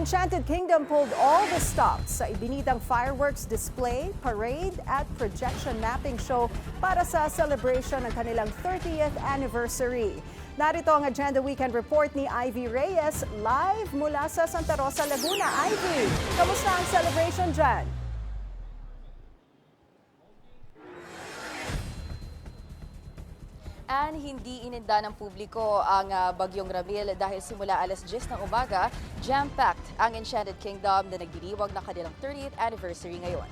Enchanted Kingdom pulled all the stops sa ibinitang fireworks display, parade at projection mapping show para sa celebration ng kanilang 30th anniversary. Narito ang Agenda Weekend Report ni Ivy Reyes live mula sa Santa Rosa, Laguna. Ivy, kamusta ang celebration dyan? Hindi ininda ng publiko ang Bagyong Ramil dahil simula alas 10 ng umaga, jam-packed ang Enchanted Kingdom na nagdiriwag ng kanilang 30th anniversary ngayon.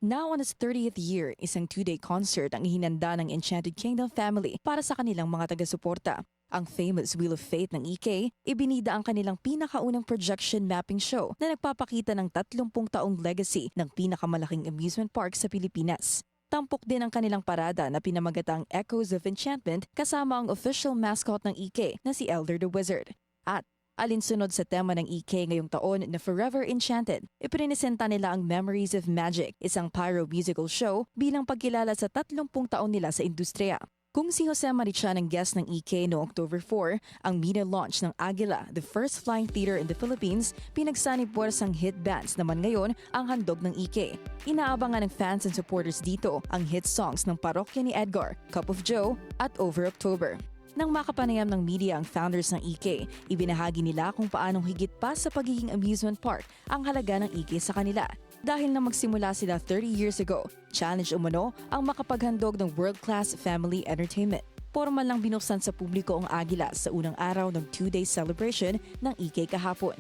Now on its 30th year, isang 2-day concert ang ihinanda ng Enchanted Kingdom family para sa kanilang mga taga-suporta. Ang famous Wheel of Fate ng EK, ibinida ang kanilang pinakaunang projection mapping show na nagpapakita ng 30 taong legacy ng pinakamalaking amusement park sa Pilipinas. Tampok din ang kanilang parada na pinamagatang Echoes of Enchantment kasama ang official mascot ng EK na si Elder the Wizard. At alinsunod sa tema ng EK ngayong taon na Forever Enchanted, iprinesenta nila ang Memories of Magic, isang pyro musical show bilang pagkilala sa 30 taon nila sa industriya. Kung si Jose Marichan ang guest ng EK noong October 4, ang media launch ng Aguila, the first flying theater in the Philippines, pinagsanib puwersang hit bands naman ngayon ang handog ng EK. Inaabangan ng fans and supporters dito ang hit songs ng Parokya ni Edgar, Cup of Joe at Over October. Nang makapanayam ng media ang founders ng EK, ibinahagi nila kung paanong higit pa sa pagiging amusement park ang halaga ng EK sa kanila. Dahil na magsimula sila 30 years ago, challenge umano ang makapaghandog ng world-class family entertainment. Formal lang binuksan sa publiko ang Aguila sa unang araw ng 2-day celebration ng EK kahapon.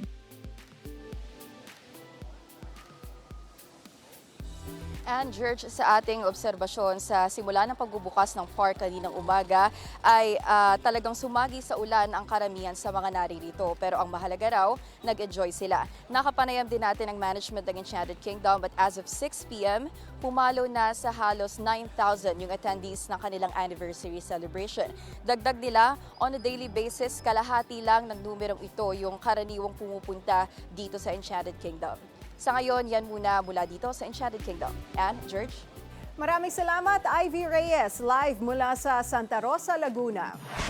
And George, sa ating obserbasyon sa simula ng pagbubukas ng park kaninang umaga ay talagang sumagi sa ulan ang karamihan sa mga naririto. Pero ang mahalaga raw, nag-enjoy sila. Nakapanayam din natin ang management ng Enchanted Kingdom but as of 6 p.m., pumalo na sa halos 9,000 yung attendees ng kanilang anniversary celebration. Dagdag nila, on a daily basis, kalahati lang ng numerong ito yung karaniwang pumupunta dito sa Enchanted Kingdom. Sa ngayon, yan muna mula dito sa Enchanted Kingdom. And George? Maraming salamat, Ivy Reyes, live mula sa Santa Rosa, Laguna.